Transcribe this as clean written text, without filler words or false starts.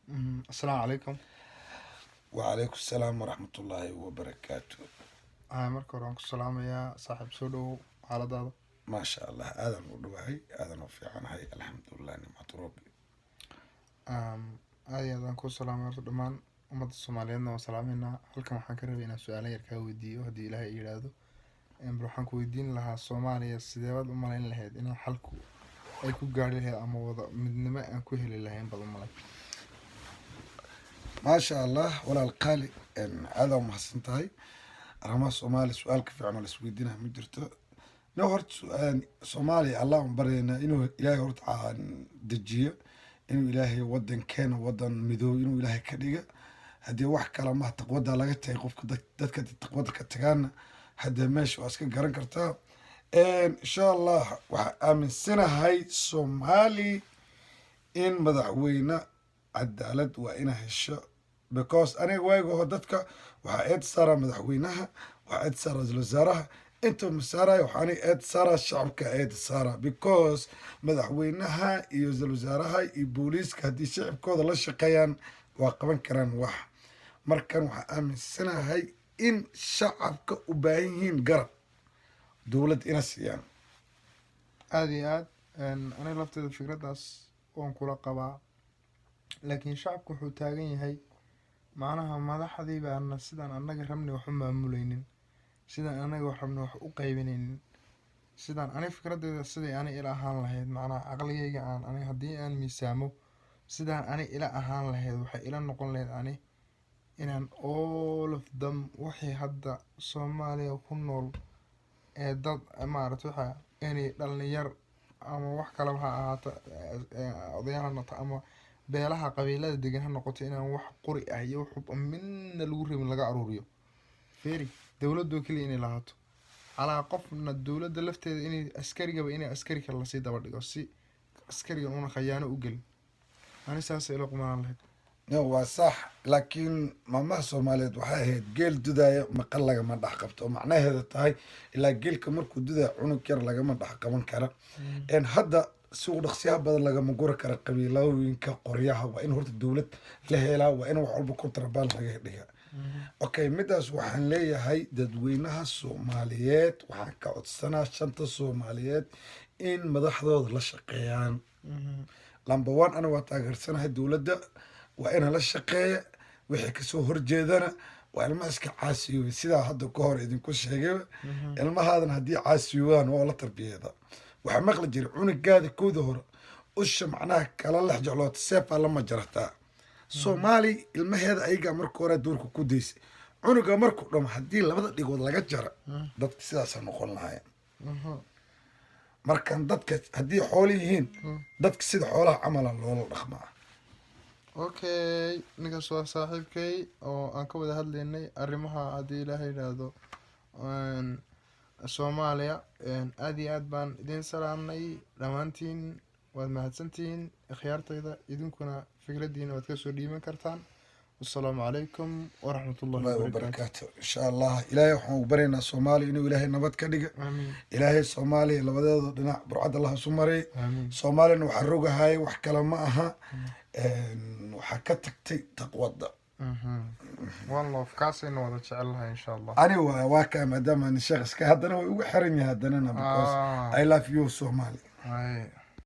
Asalaamu calaykum. وعليكم السلام ورحمة الله وبركاته. Marka hore waan ku salaamayaa saaxiib soo dhowow xaaladaada. ما شاء الله آذان ودوهي آذان وفي عنهي الحمد لله نعمة ربي. Aad iyo aad aan ku salaamay horta dhammaan ummadda Soomaaliyeedna waan salaameynaa. Halkan waxaan ka rabay inaan su-aalo yar kaa weydiiyo haddii Ilaahay ii yidhaahdo. Bal waxaan ku weydiin lahaa Soomaaliya sideebaad u malayn lahayd in xalku ay ku gaari lahayd ama wada midnimo aan ku heli lahayn baad u malayn. ما شاء الله ولا القالي إن هذا محسنتهاي رما صومالي سؤال كيف عنا السويدين مجرته نهرت سؤال صومالي الله مبرينا إنه إلهي هرت عن دجية إنه إلهي ودن كان ودن مذو إنه إلهي كديجة هدي واحد كلامه تقوى لقيت يقف دتك تقوى كتجانا هذا ماشي واسكن قرن كرتا إن شاء الله وآمن سنة هاي صومالي إن مدعوينا cadaalad waa ina hesho because aniga waago dadka waxaa eed saara madaxweynaha waxaa eed saara ra-iisul wasaaraha inta masaaraya waxaa aniga eed saara shacabka eed saara because madaxweynaha iyo ra-iisul wasaaraha iyo booliiska haddii shacabkooda la shaqeeyaan waa qaban karaan wax markan waxaa aaminsanahay in shacabka u baahan yihiin garab dowlad ina siiyaan Aad iyo aad aniga lafteeda fikraddaas waan kula qabaa. laakiin shacabku wuxuu taagan yahay macnaha madaxdii baana sidaan annaga rabni wax u maamulaynin, sidaan annaga wax rabni wax u qaybinaynin, sidaan aniga fikraddeeda siday ani ila ahaan lahayd macnaha caqligayga ani haddii aan miisaamo sidaan ani ila ahaan lahayd waxay ila noqon lahayd ani inaan all of them wixii hadda Soomaaliya ku nool ee dad maaragtay waxa inay dhalinyar ama wax kalaba ha ahaato odayaal ha noqoto ama beelaha qabiilada degan ha noqoto inaan wax qori ah iyo wax midna lagu rabin laga aruuriyo. Feeri dowladdu kaliya inay lahaato calaa qofna dowladda lafteeda inay askarigaba inay askari kale lasii daba dhigo si askarigan una khayaano u gelin. Ani saas ila qumaan lahayd. waa sax laakiin maamaha soomaaliyeed waxay ahayd geel dudaya maqal lagama dhex qabto oo macnaheeda tahay ilaa geelka markuu dudaya cunug yar lagama dhex qaban kara hadda si uu dhaqsiyaha badan lagama guri kara qabiilooyinka qoryaha waa in horta dowlad la helaa waa in wax walba kontrabaan laga dhiga okay midaas waxaan leeyahay dadweynaha soomaaliyeed waxaan ka codsanaa shanta soomaaliyeed in madaxdooda la shaqeeyaan number one ana waa taageersanahay dowladda waa ina la shaqeeya wixii kasoo horjeedana waa ilmaha iska caasiyoobay sidaa hadda ka hor idinku sheegay ilmahaadan haddii caasiyoobaan waa la tarbiyeeda waxaa maqli jiray cunugaada kooda hore usha macnaha kala lex jecloota seefaa lama jarataa soomaali ilmaheeda ayagaa marka hore duurka ku daysay cunuga markuu dhamo haddii labada dhigood laga jara dadka sidaasa noqon lahayn markan dadka haddii xoolo yihiin dadka sida xoolaha camala loola dhaqmaa Okay, ninkaas waa saaxiibkay oo aan ka wada hadlaynay arrimaha haddii Ilaahay yidhaahdo Soomaaliya. Aad iyo aad baan idin salaamnay dhammaantiin, waad mahadsantihiin ikhyaartayda, idinkuna fikraddiina waad kasoo dhiiban kartaan. Wassalaamu calaykum waraxmatullahi الله wabarakaatu. وبركاته إن شاء الله إلهي وحنا برينا صومالي إنه إلهي نبات كدقة Aamiin. إلهي صومالي لبدا دنا برعد الله سمري Aamiin. صومالي إنه حرقها هاي وحكى معها وحكتك تقوى One love kaasayna wada jecelahay insha Allah. أنا واكا مدام أنا شخص كهذا أنا وحرمي هذا أنا because I love you Somali. Ay.